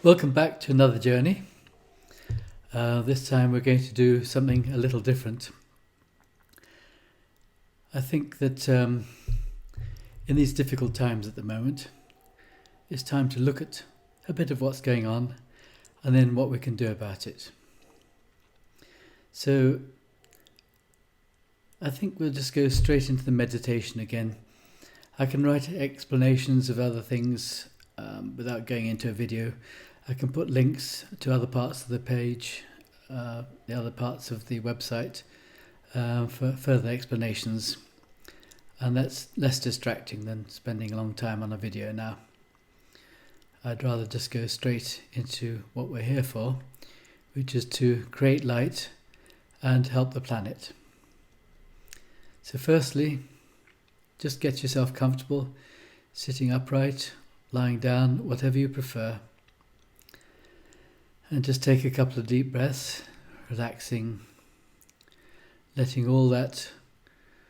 Welcome back to another journey. This time we're going to do something a little different. I think that in these difficult times at the moment, it's time to look at a bit of what's going on and then what we can do about it. So I think we'll just go straight into the meditation again. I can write explanations of other things without going into a video. I can put links to other parts of the page, the other parts of the website for further explanations, and that's less distracting than spending a long time on a video now. I'd rather just go straight into what we're here for, which is to create light and help the planet. So firstly, just get yourself comfortable, sitting upright, lying down, whatever you prefer. And just take a couple of deep breaths, relaxing, letting all that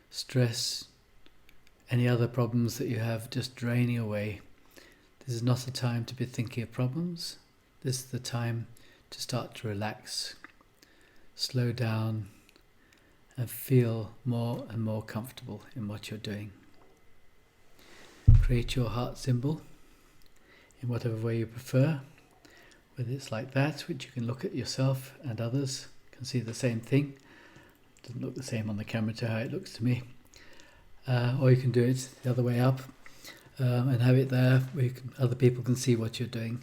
stress, any other problems that you have, just draining away. This is not a time to be thinking of problems. This is the time to start to relax, slow down, and feel more and more comfortable in what you're doing. Create your heart symbol in whatever way you prefer. Whether it's like that, which you can look at yourself and others can see the same thing. It doesn't look the same on the camera to how it looks to me. Or you can do it the other way up and have it there where other people can see what you're doing.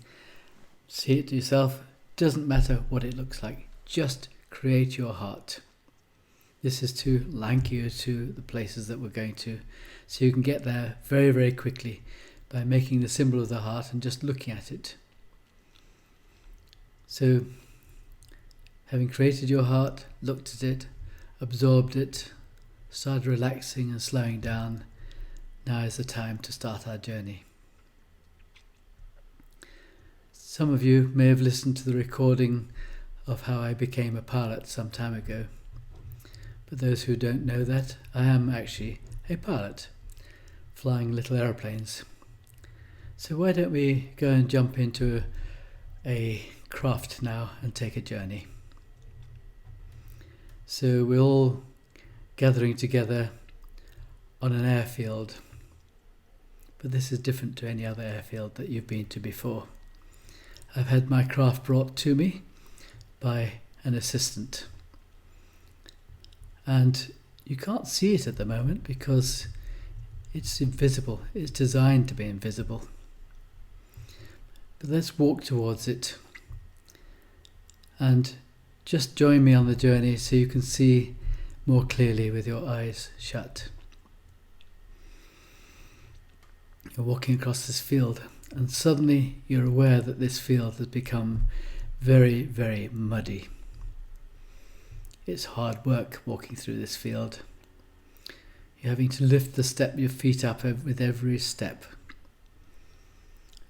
See it yourself. Doesn't matter what it looks like. Just create your heart. This is to link you to the places that we're going to, so you can get there very, very quickly by making the symbol of the heart and just looking at it. So, having created your heart, looked at it, absorbed it, started relaxing and slowing down, now is the time to start our journey. Some of you may have listened to the recording of how I became a pilot some time ago. But those who don't know that, I am actually a pilot, flying little aeroplanes. So why don't we go and jump into a craft now and take a journey. So we're all gathering together on an airfield, but this is different to any other airfield that you've been to before. I've had my craft brought to me by an assistant, and you can't see it at the moment because it's invisible. It's designed to be invisible. But let's walk towards it and just join me on the journey so you can see more clearly with your eyes shut. You're walking across this field and suddenly you're aware that this field has become very, very muddy. It's hard work walking through this field. You're having to lift your feet up with every step.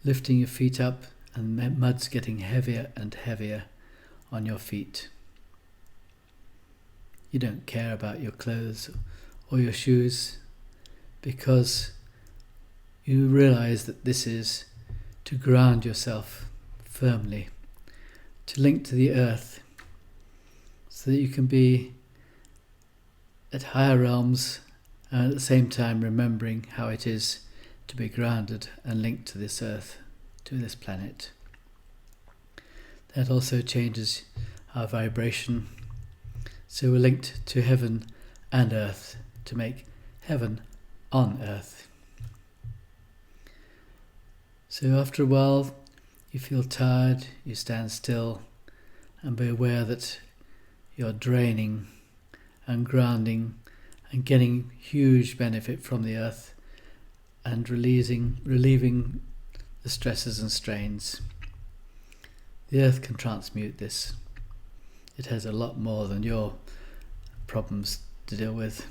Lifting your feet up and mud's getting heavier and heavier on your feet. You don't care about your clothes or your shoes because you realize that this is to ground yourself firmly, to link to the earth so that you can be at higher realms and at the same time remembering how it is to be grounded and linked to this earth, to this planet. That also changes our vibration. So we're linked to heaven and earth to make heaven on earth. So after a while, you feel tired, you stand still and be aware that you're draining and grounding and getting huge benefit from the earth and relieving the stresses and strains. The earth can transmute this. It has a lot more than your problems to deal with.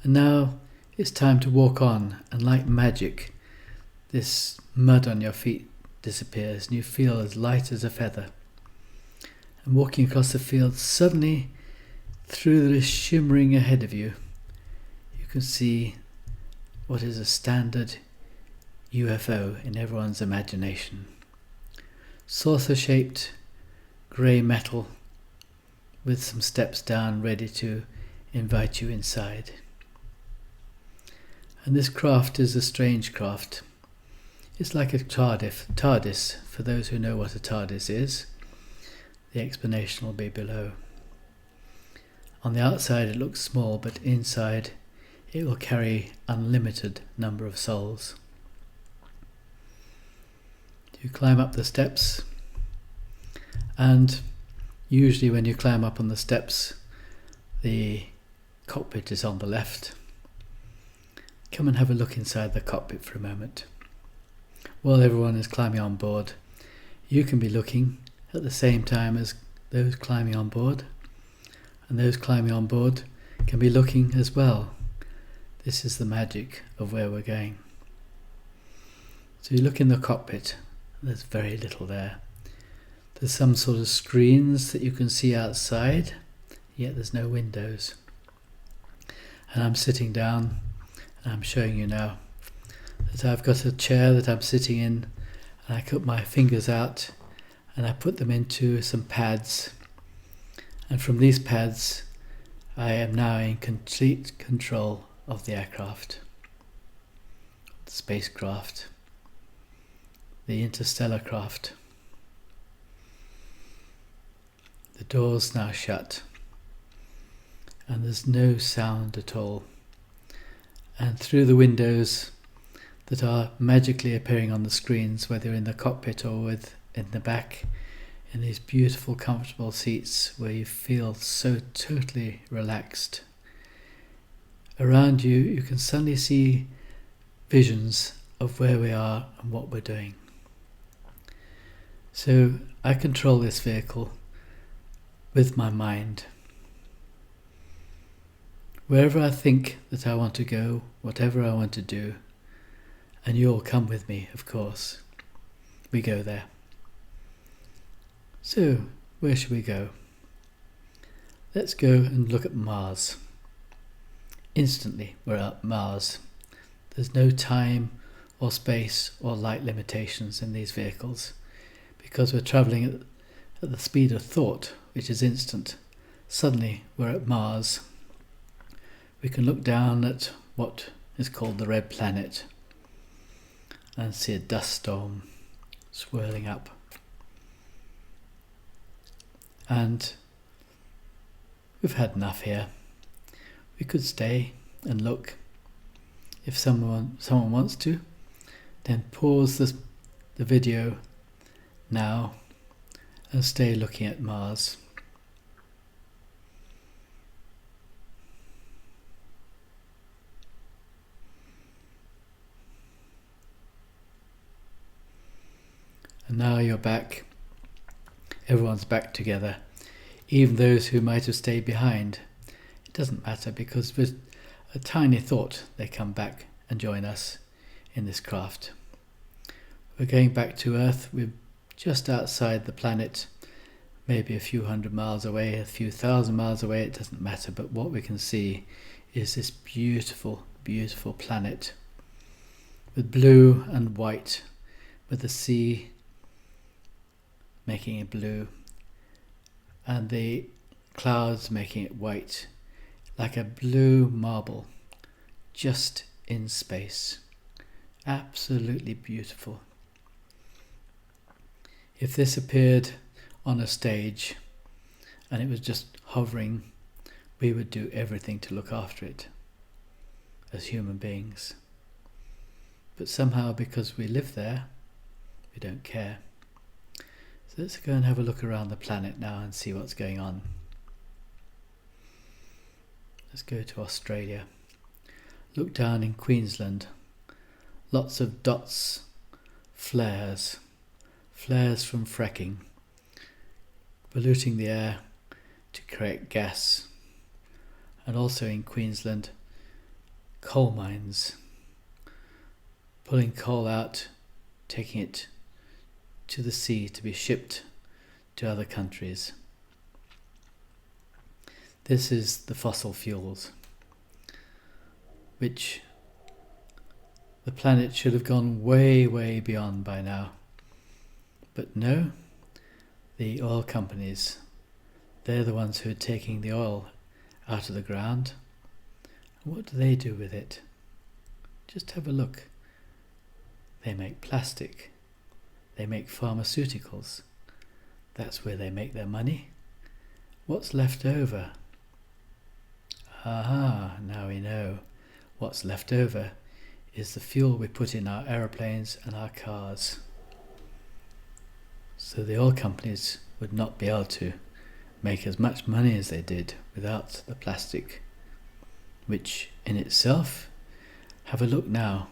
And now it's time to walk on, and like magic, this mud on your feet disappears and you feel as light as a feather. And walking across the field, suddenly through the shimmering ahead of you, you can see what is a standard UFO in everyone's imagination. Saucer-shaped grey metal with some steps down ready to invite you inside. And this craft is a strange craft. It's like a TARDIS. For those who know what a TARDIS is, the explanation will be below. On the outside it looks small, but inside it will carry unlimited number of souls. You climb up the steps, and usually when you climb up on the steps, the cockpit is on the left. Come and have a look inside the cockpit for a moment. While everyone is climbing on board, you can be looking at the same time as those climbing on board, and those climbing on board can be looking as well. This is the magic of where we're going. So you look in the cockpit, there's very little there. There's some sort of screens that you can see outside, yet there's no windows. And I'm sitting down, and I'm showing you now that I've got a chair that I'm sitting in, and I put my fingers out and I put them into some pads, and from these pads I am now in complete control of the aircraft, the spacecraft, the interstellar craft. The door's now shut and there's no sound at all, and through the windows that are magically appearing on the screens, whether in the cockpit or in the back, in these beautiful comfortable seats where you feel so totally relaxed. Around you, you can suddenly see visions of where we are and what we're doing. So I control this vehicle with my mind. Wherever I think that I want to go, whatever I want to do, and you'll come with me, of course, we go there. So, where should we go? Let's go and look at Mars. Instantly, we're at Mars. There's no time or space or light limitations in these vehicles, because we're travelling at the speed of thought, which is instant. Suddenly, we're at Mars. We can look down at what is called the Red Planet and see a dust storm swirling up. And we've had enough here. We could stay and look. If someone wants to, then pause the video now and stay looking at Mars. And now you're back. Everyone's back together. Even those who might have stayed behind. It doesn't matter, because with a tiny thought they come back and join us in this craft. We're going back to Earth. We're just outside the planet, maybe a few hundred miles away, a few thousand miles away, it doesn't matter. But what we can see is this beautiful, beautiful planet with blue and white, with the sea making it blue and the clouds making it white, like a blue marble just in space. Absolutely beautiful. If this appeared on a stage and it was just hovering, we would do everything to look after it as human beings. But somehow, because we live there, we don't care. So let's go and have a look around the planet now and see what's going on. Let's go to Australia. Look down in Queensland. Lots of dots, flares from fracking, polluting the air to create gas. And also in Queensland, coal mines, pulling coal out, taking it to the sea to be shipped to other countries. This is the fossil fuels, which the planet should have gone way, way beyond by now. But no, the oil companies, they're the ones who are taking the oil out of the ground. What do they do with it? Just have a look. They make plastic. They make pharmaceuticals. That's where they make their money. What's left over? Aha, now we know. What's left over is the fuel we put in our aeroplanes and our cars. So the oil companies would not be able to make as much money as they did without the plastic, which in itself, have a look now,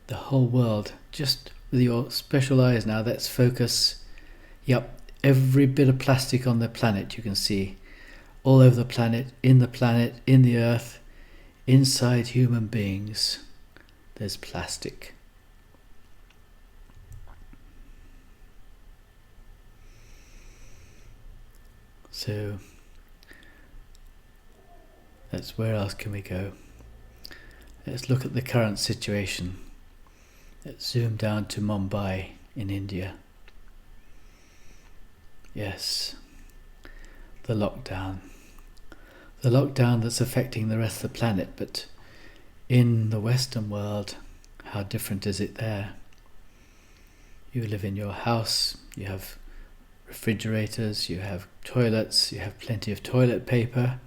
the whole world, just with your special eyes now, let's focus. Yep, every bit of plastic on the planet you can see, all over the planet, in the earth, inside human beings, there's plastic. So that's where else can we go? Let's look at the current situation. Let's zoom down to Mumbai in India. Yes, the lockdown. The lockdown that's affecting the rest of the planet, but in the Western world, how different is it there? You live in your house, you have refrigerators, you have toilets, you have plenty of toilet paper,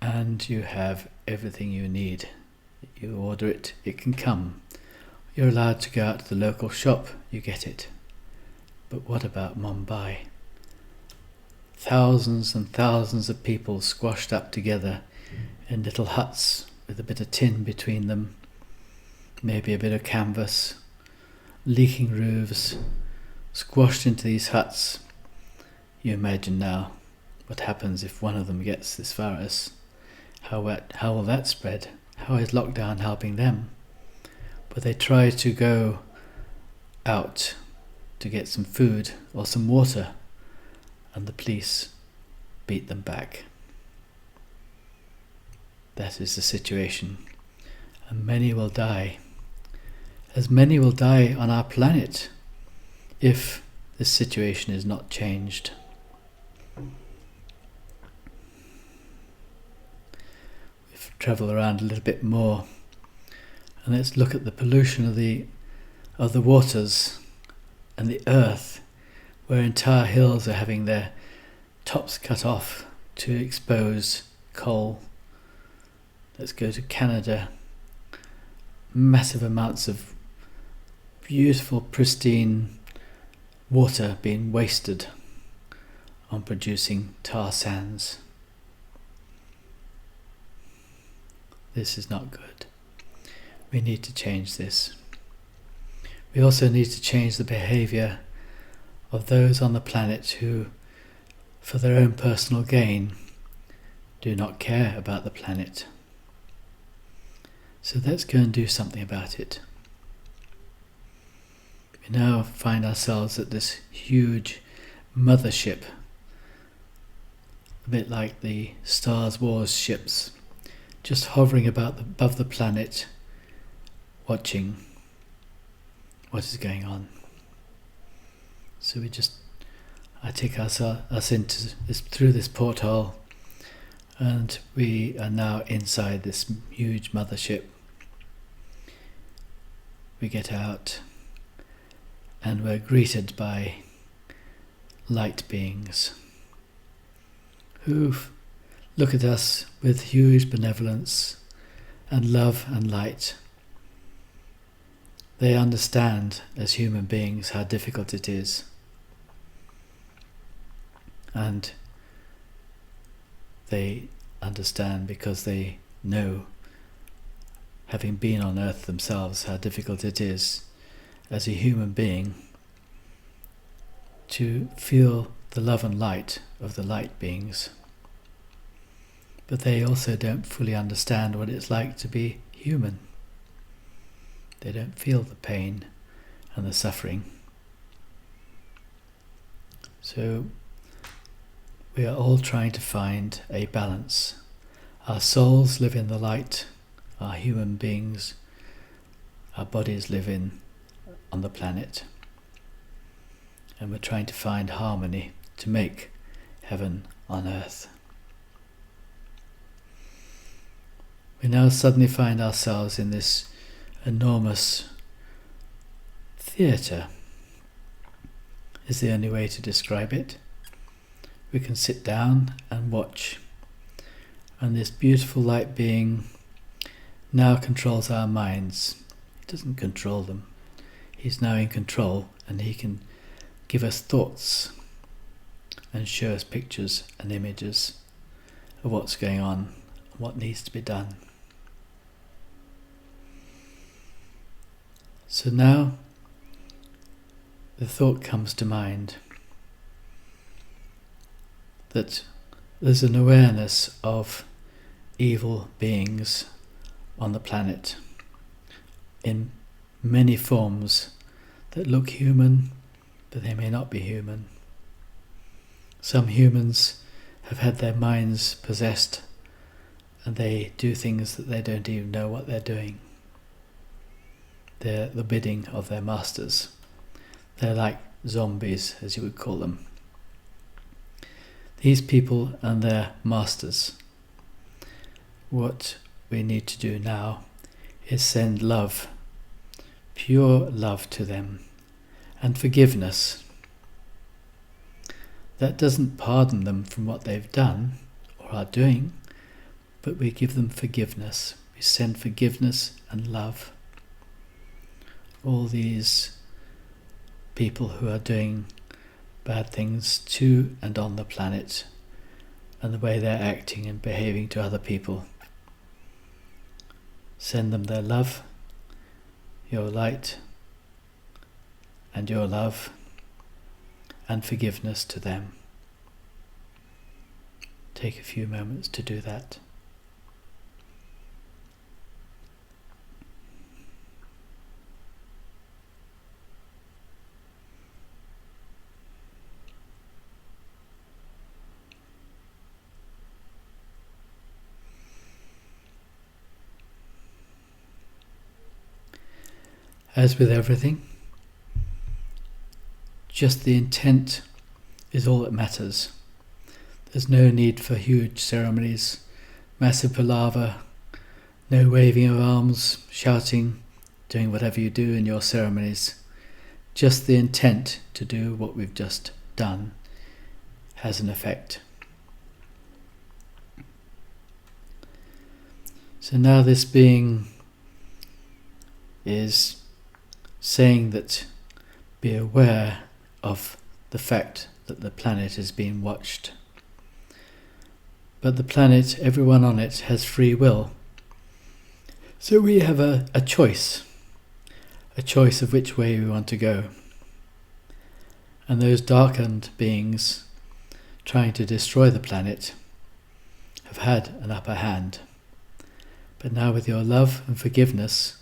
and you have everything you need. You order it, it can come. You're allowed to go out to the local shop, you get it. But what about Mumbai? Thousands and thousands of people squashed up together in little huts with a bit of tin between them, maybe a bit of canvas, leaking roofs, squashed into these huts. You imagine now what happens if one of them gets this virus. How will that spread? How is lockdown helping them? But they try to go out to get some food or some water, and the police beat them back. That is the situation, and many will die, as many will die on our planet if this situation is not changed. We've travelled around a little bit more, and let's look at the pollution of the waters and the earth, where entire hills are having their tops cut off to expose coal. Let's go to Canada. Massive amounts of beautiful, pristine water being wasted on producing tar sands. This is not good. We need to change this. We also need to change the behaviour of those on the planet who, for their own personal gain, do not care about the planet. So let's go and do something about it. We now find ourselves at this huge mothership, a bit like the Star Wars ships, just hovering above the planet, watching what is going on. So I take us into this, through this porthole, and we are now inside this huge mothership. We get out, and we're greeted by light beings who look at us with huge benevolence and love and light. They understand as human beings how difficult it is, and they understand because they know, having been on earth themselves, how difficult it is as a human being to feel the love and light of the light beings. But they also don't fully understand what it's like to be human. They don't feel the pain and the suffering. So we are all trying to find a balance. Our souls live in the light, our human beings our bodies live in on the planet. And we're trying to find harmony to make heaven on earth. We now suddenly find ourselves in this enormous theatre, is the only way to describe it. We can sit down and watch, and this beautiful light being now controls our minds. He doesn't control them. He's now in control, and he can give us thoughts and show us pictures and images of what's going on, what needs to be done. So now the thought comes to mind that there's an awareness of evil beings on the planet in many forms that look human, but they may not be human. Some humans have had their minds possessed and they do things that they don't even know what they're doing. They're the bidding of their masters. They're like zombies, as you would call them. These people and their masters. What we need to do now is send love, pure love to them, and forgiveness. That doesn't pardon them from what they've done or are doing, but we give them forgiveness. We send forgiveness and love. All these people who are doing bad things to and on the planet, and the way they're acting and behaving to other people. Send them their love, your light, and your love, and forgiveness to them. Take a few moments to do that. As with everything, just the intent is all that matters. There's no need for huge ceremonies, massive palaver, no waving of arms, shouting, doing whatever you do in your ceremonies. Just the intent to do what we've just done has an effect. So now this being is saying that be aware of the fact that the planet is being watched. But the planet, everyone on it, has free will. So we have a choice of which way we want to go. And those darkened beings trying to destroy the planet have had an upper hand. But now with your love and forgiveness,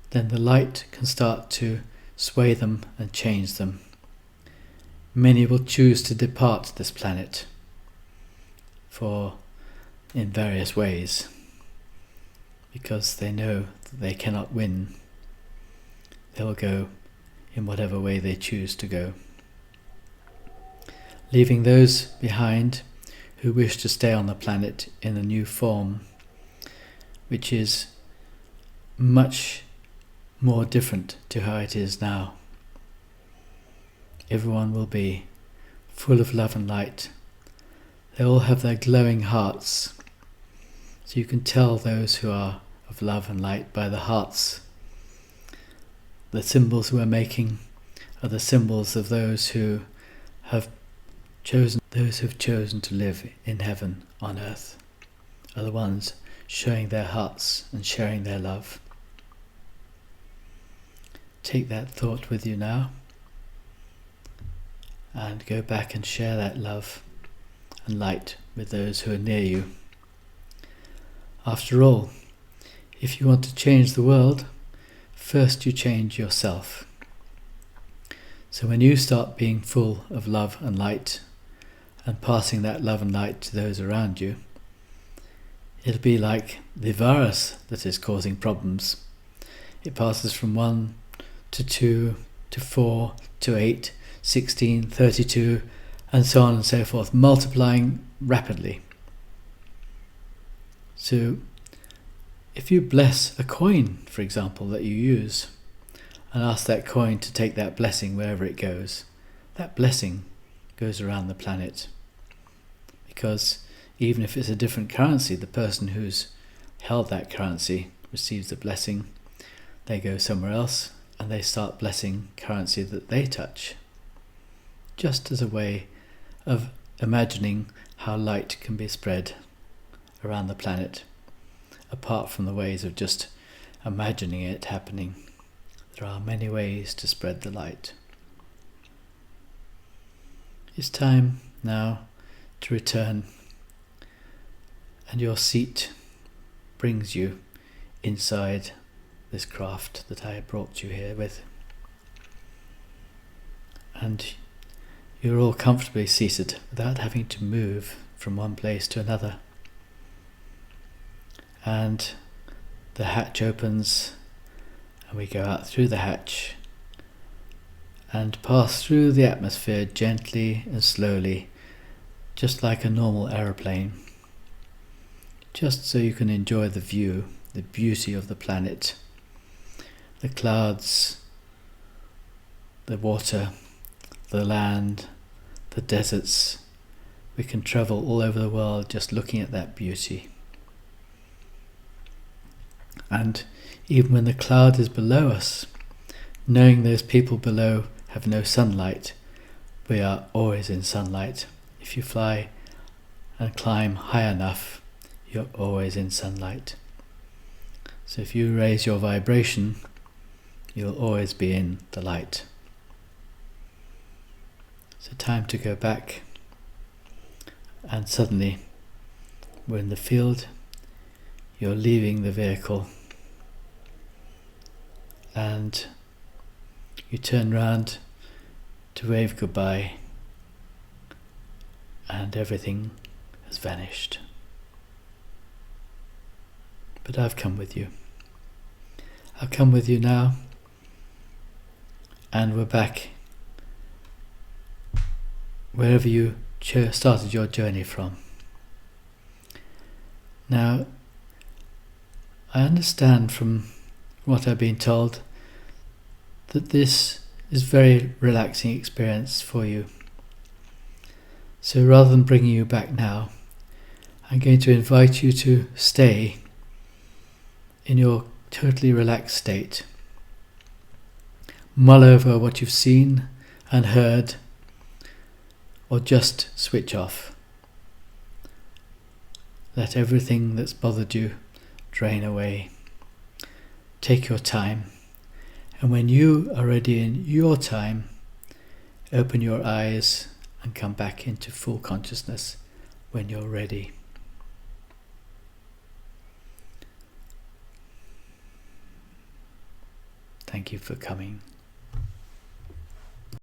then the light can start to sway them and change them. Many will choose to depart this planet in various ways, because they know that they cannot win. They'll go in whatever way they choose to go, leaving those behind who wish to stay on the planet in a new form, which is much more different to how it is now. Everyone will be full of love and light. They all have their glowing hearts, so you can tell those who are of love and light by the hearts. The symbols we're making are the symbols of those who have chosen to live in heaven on earth, are the ones showing their hearts and sharing their love. Take that thought with you now and go back and share that love and light with those who are near you. After all, if you want to change the world, first you change yourself. So when you start being full of love and light and passing that love and light to those around you, it'll be like the virus that is causing problems. It passes from 1 to 2 to 4 to 8, 16, 32, and so on and so forth, multiplying rapidly. So if you bless a coin, for example, that you use, and ask that coin to take that blessing wherever it goes, that blessing goes around the planet. Because even if it's a different currency, the person who's held that currency receives the blessing, they go somewhere else and they start blessing currency that they touch. Just as a way of imagining how light can be spread around the planet, apart from the ways of just imagining it happening. There are many ways to spread the light. It's time now to return, and your seat brings you inside this craft that I brought you here with. And you're all comfortably seated without having to move from one place to another. And the hatch opens, and we go out through the hatch and pass through the atmosphere gently and slowly, just like a normal aeroplane, just so you can enjoy the view, the beauty of the planet, the clouds, the water, the land, the deserts. We can travel all over the world just looking at that beauty. And even when the cloud is below us, knowing those people below have no sunlight, we are always in sunlight. If you fly and climb high enough, you're always in sunlight. So if you raise your vibration, you'll always be in the light. So time to go back, and suddenly we're in the field, you're leaving the vehicle, and you turn round to wave goodbye, and everything has vanished. But I've come with you. I'll come with you now, and we're back wherever you started your journey from. Now, I understand from what I've been told that this is a very relaxing experience for you. So rather than bringing you back now, I'm going to invite you to stay in your totally relaxed state. Mull over what you've seen and heard, or just switch off. Let everything that's bothered you drain away. Take your time, and when you are ready in your time, open your eyes and come back into full consciousness when you're ready. Thank you for coming.